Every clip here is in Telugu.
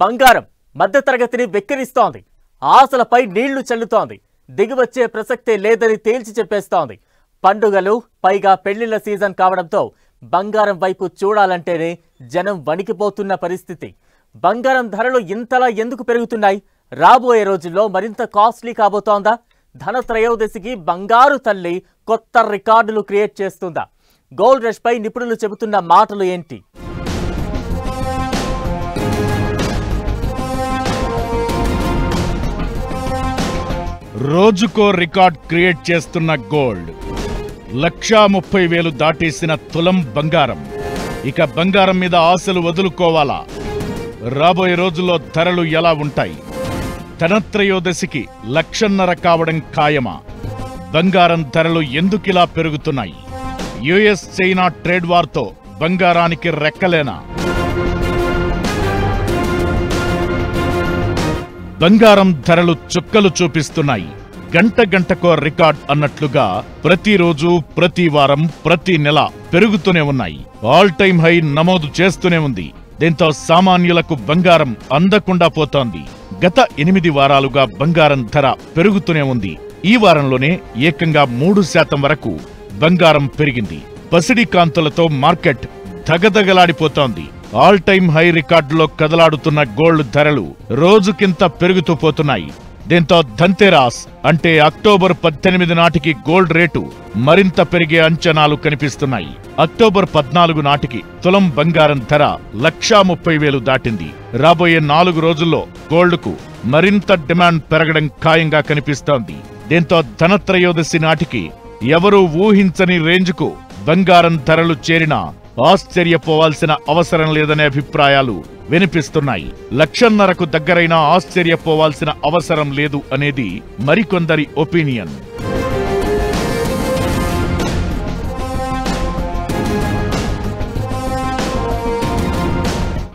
బంగారం మధ్యతరగతిని వెక్కిరిస్తోంది. ఆశలపై నీళ్లు చల్లుతోంది. దిగివచ్చే ప్రసక్తే లేదని తేల్చి చెప్పేస్తోంది. పండుగలు పైగా పెళ్లిళ్ల సీజన్ కావడంతో బంగారం వైపు చూడాలంటేనే జనం వణికిపోతున్న పరిస్థితి. బంగారం ధరలు ఇంతలా ఎందుకు పెరుగుతున్నాయి? రాబోయే రోజుల్లో మరింత కాస్ట్లీ కాబోతోందా? ధనత్రయోదశికి బంగారు తల్లి కొత్త రికార్డులు క్రియేట్ చేస్తుందా? గోల్డ్ రష్ పై నిపుణులు చెబుతున్న మాటలు ఏంటి? రోజుకో రికార్డ్ క్రియేట్ చేస్తున్న గోల్డ్. 1,30,000 దాటేసిన తులం బంగారం. ఇక బంగారం మీద ఆశలు వదులుకోవాలా? రాబోయే రోజుల్లో ధరలు ఎలా ఉంటాయి? ధనత్రయోదశికి 1,50,000 కావడం ఖాయమా? బంగారం ధరలు ఎందుకిలా పెరుగుతున్నాయి? యుఎస్ చైనా ట్రేడ్ వార్తో బంగారానికి రెక్కలేనా? బంగారం ధరలు చుక్కలు చూపిస్తున్నాయి. గంట గంటకో రికార్డ్ అన్నట్లుగా ప్రతిరోజు, ప్రతి వారం, ప్రతి నెల పెరుగుతూనే ఉన్నాయి. ఆల్ టైమ్ హై నమోదు చేస్తూనే ఉంది. దీంతో సామాన్యులకు బంగారం అందకుండా పోతోంది. గత 8 వారాలుగా బంగారం ధర పెరుగుతూనే ఉంది. ఈ వారంలోనే ఏకంగా 3% వరకు బంగారం పెరిగింది. పసిడి కాంతులతో మార్కెట్ దగదగలాడిపోతోంది. ఆల్ టైమ్ హై రికార్డులో కదలాడుతున్న గోల్డ్ ధరలు రోజుకింత పెరుగుతూ పోతున్నాయి. దీంతో ధన్తెరాస్ అంటే అక్టోబర్ 18 నాటికి గోల్డ్ రేటు మరింత పెరిగే అంచనాలు కనిపిస్తున్నాయి. అక్టోబర్ 14 నాటికి తులం బంగారం ధర 1,30,000 దాటింది. రాబోయే 4 రోజుల్లో గోల్డ్కు మరింత డిమాండ్ పెరగడం ఖాయంగా కనిపిస్తోంది. దీంతో ధనత్రయోదశి నాటికి ఎవరూ ఊహించని రేంజ్కు బంగారం ధరలు చేరినా ఆశ్చర్యపోవాల్సిన అవసరం లేదనే అభిప్రాయాలు వినిపిస్తున్నాయి. 1,50,000కు దగ్గరైనా ఆశ్చర్యపోవాల్సిన అవసరం లేదు అనేది మరికొందరి ఒపీనియన్.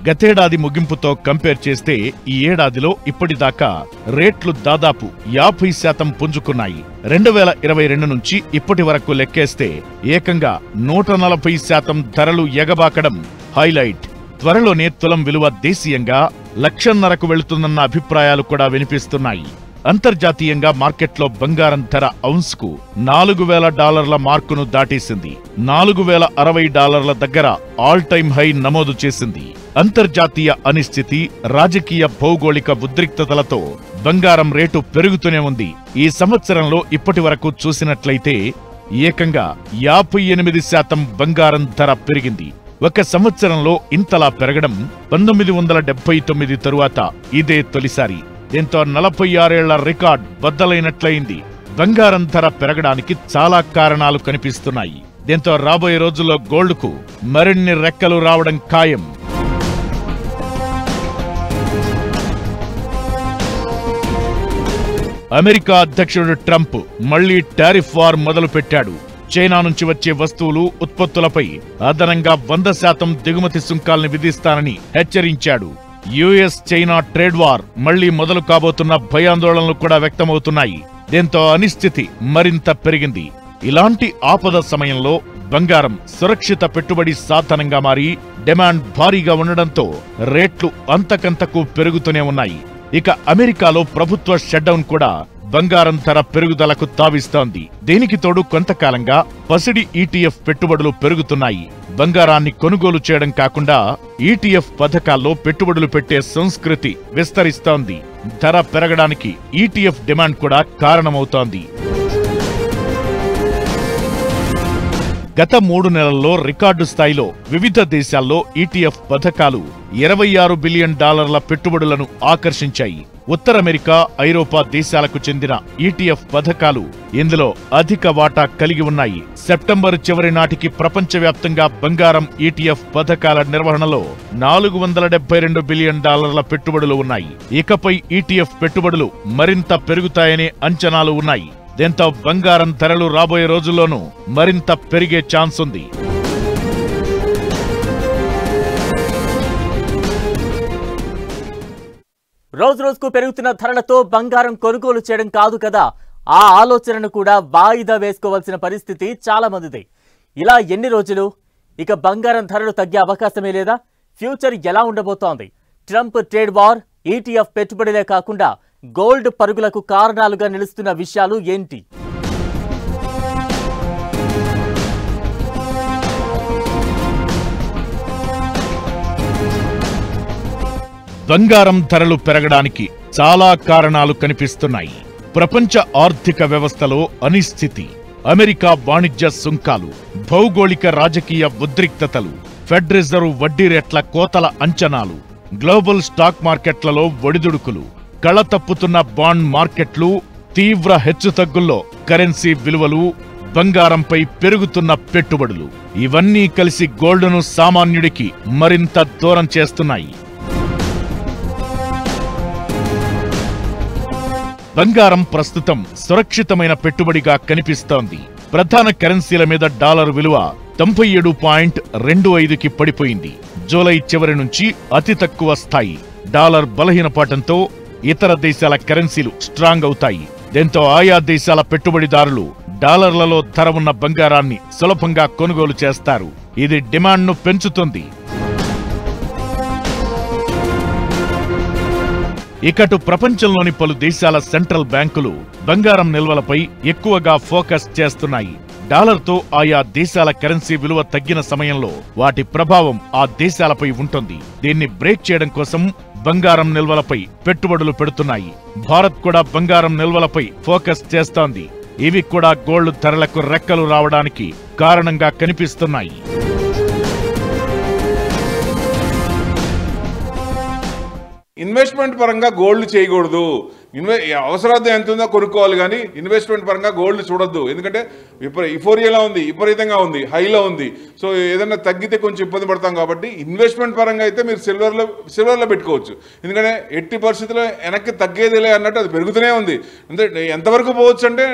గతేడాది ముగింపుతో కంపేర్ చేస్తే ఈ ఏడాదిలో ఇప్పటిదాకా రేట్లు దాదాపు 50% పుంజుకున్నాయి. 2022 నుంచి ఇప్పటి వరకు లెక్కేస్తే ఏకంగా 140% ధరలు ఎగబాకడం హైలైట్. త్వరలోనే తులం విలువ దేశీయంగా 1,50,000కు వెళుతుందన్న అభిప్రాయాలు కూడా వినిపిస్తున్నాయి. అంతర్జాతీయంగా మార్కెట్లో బంగారం ధర ఔన్స్కు $4,000 మార్కును దాటేసింది. $4,060 దగ్గర ఆల్ టైమ్ హై నమోదు చేసింది. అంతర్జాతీయ అనిశ్చితి, రాజకీయ భౌగోళిక ఉద్రిక్తతలతో బంగారం రేటు పెరుగుతూనే ఉంది. ఈ సంవత్సరంలో ఇప్పటి వరకు చూసినట్లయితే ఏకంగా 58% బంగారం ధర పెరిగింది. ఒక సంవత్సరంలో ఇంతలా పెరగడం 1979 తరువాత ఇదే తొలిసారి. దీంతో 46 ఏళ్ల రికార్డ్ బద్దలైనట్లయింది. బంగారం ధర పెరగడానికి చాలా కారణాలు కనిపిస్తున్నాయి. దీంతో రాబోయే రోజుల్లో గోల్డ్కు మరిన్ని రెక్కలు రావడం ఖాయం. అమెరికా అధ్యక్షుడు ట్రంప్ మళ్లీ టారిఫ్ వార్ మొదలుపెట్టాడు. చైనా నుంచి వచ్చే వస్తువులు, ఉత్పత్తులపై అదనంగా 100% దిగుమతి సుంకాల్ని విధిస్తానని హెచ్చరించాడు. యుఎస్ చైనా ట్రేడ్ వార్ మళ్లీ మొదలు కాబోతున్న భయాందోళనలు కూడా వ్యక్తమవుతున్నాయి. దీంతో అనిశ్చితి మరింత పెరిగింది. ఇలాంటి ఆపద సమయంలో బంగారం సురక్షిత పెట్టుబడి సాధనంగా మారి డిమాండ్ భారీగా ఉండడంతో రేట్లు అంతకంతకు పెరుగుతూనే ఉన్నాయి. ఇక అమెరికాలో ప్రభుత్వ షట్డౌన్ కూడా బంగారం ధర పెరుగుదలకు తావిస్తోంది. దీనికి తోడు కొంతకాలంగా పసిడి ఈటీఎఫ్ పెట్టుబడులు పెరుగుతున్నాయి. బంగారాన్ని కొనుగోలు చేయడం కాకుండా ఈటీఎఫ్ పథకాల్లో పెట్టుబడులు పెట్టే సంస్కృతి విస్తరిస్తోంది. ధర పెరగడానికి ఈటీఎఫ్ డిమాండ్ కూడా కారణమవుతోంది. గత 3 నెలల్లో రికార్డు స్థాయిలో వివిధ దేశాల్లో ఈటీఎఫ్ పథకాలు $26 బిలియన్ పెట్టుబడులను ఆకర్షించాయి. ఉత్తర అమెరికా, ఐరోపా దేశాలకు చెందిన ఈటీఎఫ్ పథకాలు ఇందులో అధిక వాటా కలిగి ఉన్నాయి. సెప్టెంబర్ చివరి నాటికి ప్రపంచవ్యాప్తంగా బంగారం ఈటీఎఫ్ పథకాల నిర్వహణలో $472 బిలియన్ పెట్టుబడులు ఉన్నాయి. ఇకపై ఈటీఎఫ్ పెట్టుబడులు మరింత పెరుగుతాయనే అంచనాలు ఉన్నాయి. దీంతో బంగారం ధరలు రాబోయే రోజుల్లోనూ మరింత పెరిగే ఛాన్స్ ఉంది. రోజు రోజుకు పెరుగుతున్న ధరలతో బంగారం కొనుగోలు చేయడం కాదు కదా, ఆ ఆలోచనను కూడా వాయిదా వేసుకోవాల్సిన పరిస్థితి చాలా మందిది. ఇలా ఎన్ని రోజులు? ఇక బంగారం ధరలు తగ్గే అవకాశమే లేదా? ఫ్యూచర్ ఎలా ఉండబోతోంది? ట్రంప్ ట్రేడ్ వార్, ఈటీఎఫ్ పెట్టుబడులే కాకుండా గోల్డ్ పరుగులకు కారణాలుగా నిలుస్తున్న విషయాలు ఏంటి? బంగారం ధరలు పెరగడానికి చాలా కారణాలు కనిపిస్తున్నాయి. ప్రపంచ ఆర్థిక వ్యవస్థలో అనిశ్చితి, అమెరికా వాణిజ్య సుంకాలు, భౌగోళిక రాజకీయ ఉద్రిక్తతలు, ఫెడ్ రిజర్వ్ వడ్డీ రేట్ల కోతల అంచనాలు, గ్లోబల్ స్టాక్ మార్కెట్లలో ఒడిదుడుకులు, కళతప్పుతున్న బాండ్ మార్కెట్లు, తీవ్ర హెచ్చుతగ్గుల్లో కరెన్సీ విలువలు, బంగారంపై పెరుగుతున్న పెట్టుబడులు ఇవన్నీ కలిసి గోల్డ్ను సామాన్యుడికి మరింత దూరం చేస్తున్నాయి. బంగారం ప్రస్తుతం సురక్షితమైన పెట్టుబడిగా కనిపిస్తోంది. ప్రధాన కరెన్సీల మీద డాలర్ విలువ 97.25కి పడిపోయింది. జూలై చివరి నుంచి అతి తక్కువ స్థాయి. డాలర్ బలహీనపడటంతో ఇతర దేశాల కరెన్సీలు స్ట్రాంగ్ అవుతాయి. దీంతో ఆయా దేశాల పెట్టుబడిదారులు డాలర్లలో ధర ఉన్న బంగారాన్ని సులభంగా కొనుగోలు చేస్తారు. ఇది డిమాండ్ను పెంచుతుంది. ఇకటు ప్రపంచంలోని పలు దేశాల సెంట్రల్ బ్యాంకులు బంగారం నిల్వలపై ఎక్కువగా ఫోకస్ చేస్తున్నాయి. డాలర్తో ఆయా దేశాల కరెన్సీ విలువ తగ్గిన సమయంలో వాటి ప్రభావం ఆ దేశాలపై ఉంటుంది. దీన్ని బ్రేక్ చేయడం కోసం బంగారం నిల్వలపై పెట్టుబడులు పెడుతున్నాయి. భారత్ కూడా బంగారం నిల్వలపై ఫోకస్ చేస్తోంది. ఇవి కూడా గోల్డ్ ధరలకు రెక్కలు రావడానికి కారణంగా కనిపిస్తున్నాయి. ఇన్వెస్ట్మెంట్ పరంగా గోల్డ్ చేయకూడదు. అవసరార్థం ఎంత ఉందో కొనుక్కోవాలి, కానీ ఇన్వెస్ట్మెంట్ పరంగా గోల్డ్ చూడొద్దు. ఎందుకంటే ఇఫోరియాలో ఉంది, విపరీతంగా ఉంది, హైలో ఉంది. సో ఏదైనా తగ్గితే కొంచెం ఇబ్బంది పడతాం. కాబట్టి ఇన్వెస్ట్మెంట్ పరంగా అయితే మీరు సిల్వర్లో పెట్టుకోవచ్చు. ఎందుకంటే ఎట్టి పరిస్థితుల్లో వెనక్కి తగ్గేదిలే అన్నట్టు అది పెరుగుతూనే ఉంది. అంటే ఎంతవరకు పోవచ్చు అంటే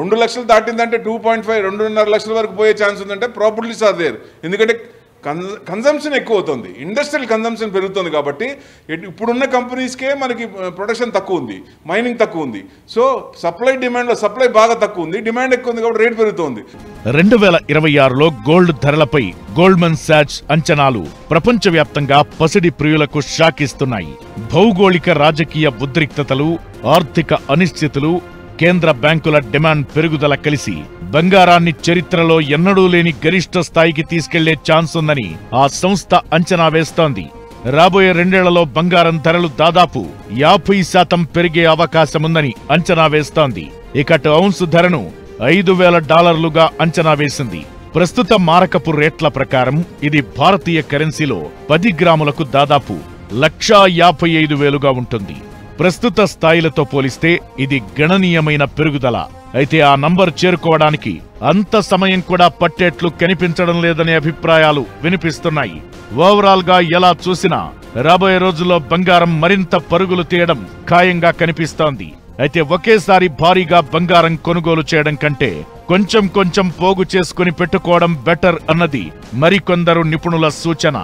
2 లక్షలు దాటిందంటే 2.5, 2.5 లక్షల వరకు పోయే ఛాన్స్ ఉందంటే ప్రాపర్టీస్ ఆర్ దేర్. ఎందుకంటే కన్జంప్షన్ ఎక్కువ అవుతుంది, ఇండస్ట్రియల్ కన్జంప్షన్ పెరుగుతుంది. కాబట్టి ఇప్పుడున్న కంపెనీస్కే మనకి ప్రొడక్షన్ తక్కువ ఉంది, మైనింగ్ తక్కువ ఉంది. సో సప్లై బాగా తక్కువ ఉంది, డిమాండ్ ఎక్కువ ఉంది, కాబట్టి రేట్ పెరుగుతుంది. 2026లో గోల్డ్ ధరలపై గోల్డ్మన్ సాచ్ అంచనాలు ప్రపంచవ్యాప్తంగా పసిడి ప్రియులకు షాక్ ఇస్తున్నాయి. భౌగోళిక రాజకీయ ఉద్రిక్తతలు, ఆర్థిక అనిశ్చితులు, కేంద్ర బ్యాంకుల డిమాండ్ పెరుగుదల కలిసి బంగారాన్ని చరిత్రలో ఎన్నడూ లేని గరిష్ట స్థాయికి తీసుకెళ్లే ఛాన్స్ ఉందని ఆ సంస్థ అంచనా వేస్తోంది. రాబోయే 2 ఏళ్లలో బంగారం ధరలు దాదాపు 50% పెరిగే అవకాశముందని అంచనా వేస్తోంది. ఇకటు ఔన్సు ధరను $5,000 అంచనా వేసింది. ప్రస్తుత మారకపు రేట్ల ప్రకారం ఇది భారతీయ కరెన్సీలో 10 గ్రాములకు దాదాపు 1,55,000 ఉంటుంది. ప్రస్తుత స్థాయిలతో పోలిస్తే ఇది గణనీయమైన పెరుగుదల. అయితే ఆ నంబర్ చేరుకోవడానికి అంత సమయం కూడా పట్టేట్లు కనిపించడం లేదనే అభిప్రాయాలు వినిపిస్తున్నాయి. ఓవరాల్ గా ఎలా చూసినా రాబోయే రోజుల్లో బంగారం మరింత పరుగులు తీయడం ఖాయంగా కనిపిస్తోంది. అయితే ఒకేసారి భారీగా బంగారం కొనుగోలు చేయడం కంటే కొంచెం పోగు చేసుకుని పెట్టుకోవడం బెటర్ అన్నది మరికొందరు నిపుణుల సూచన.